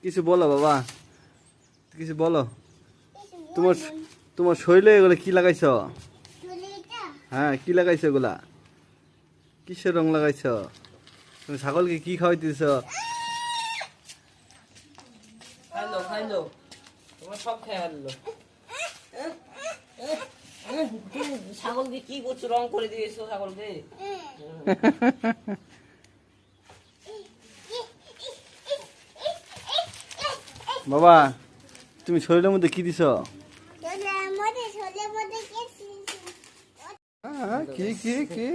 কিছু বলো বাবা, কিছু বলো। তোমার তোমার শরীরে এগুলো কি লাগাইছ? হ্যাঁ, কি লাগাইছো এগুলা? কিসের রং লাগাইছ? তুমি ছাগলকে কি খাওয়াইতেছ? খাইলো খাইলো, তোমার সব খেয়ে আনলো। ছাগলকে কি করছো? রং করে দিয়েছো ছাগলকে। বাবা, তুমি শরীরের মধ্যে কি দিছ? কি কি কি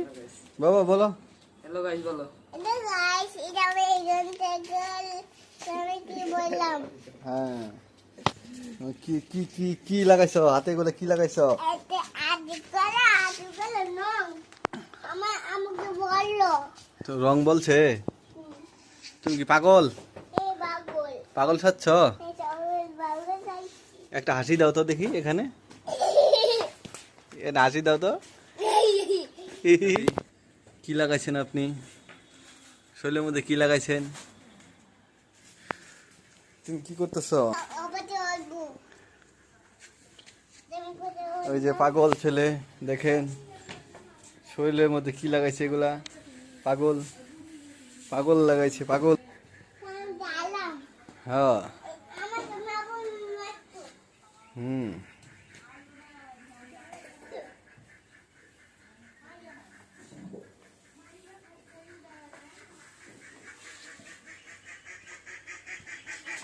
বাবা বলো। হ্যালো গাইস বলো। হ্যাঁ, কি কি কি কি লাগাইছো হাতে? গুলো কি লাগাইছো? তো রং বলছে? তুমি কি পাগল? পাগল সাচ্ছ? একটা হাসি দাও তো দেখি এখানে, এটা হাসি দাও তো। কি লাগাইছেন আপনি শরীরের মধ্যে? কি লাগাইছেন? তুমি কি করতেছ? ওই যে পাগল ছেলে, দেখেন শরীরের মধ্যে কি লাগাইছে এগুলা। পাগল, পাগল লাগাইছে, পাগল। হ্যাঁ, হুম।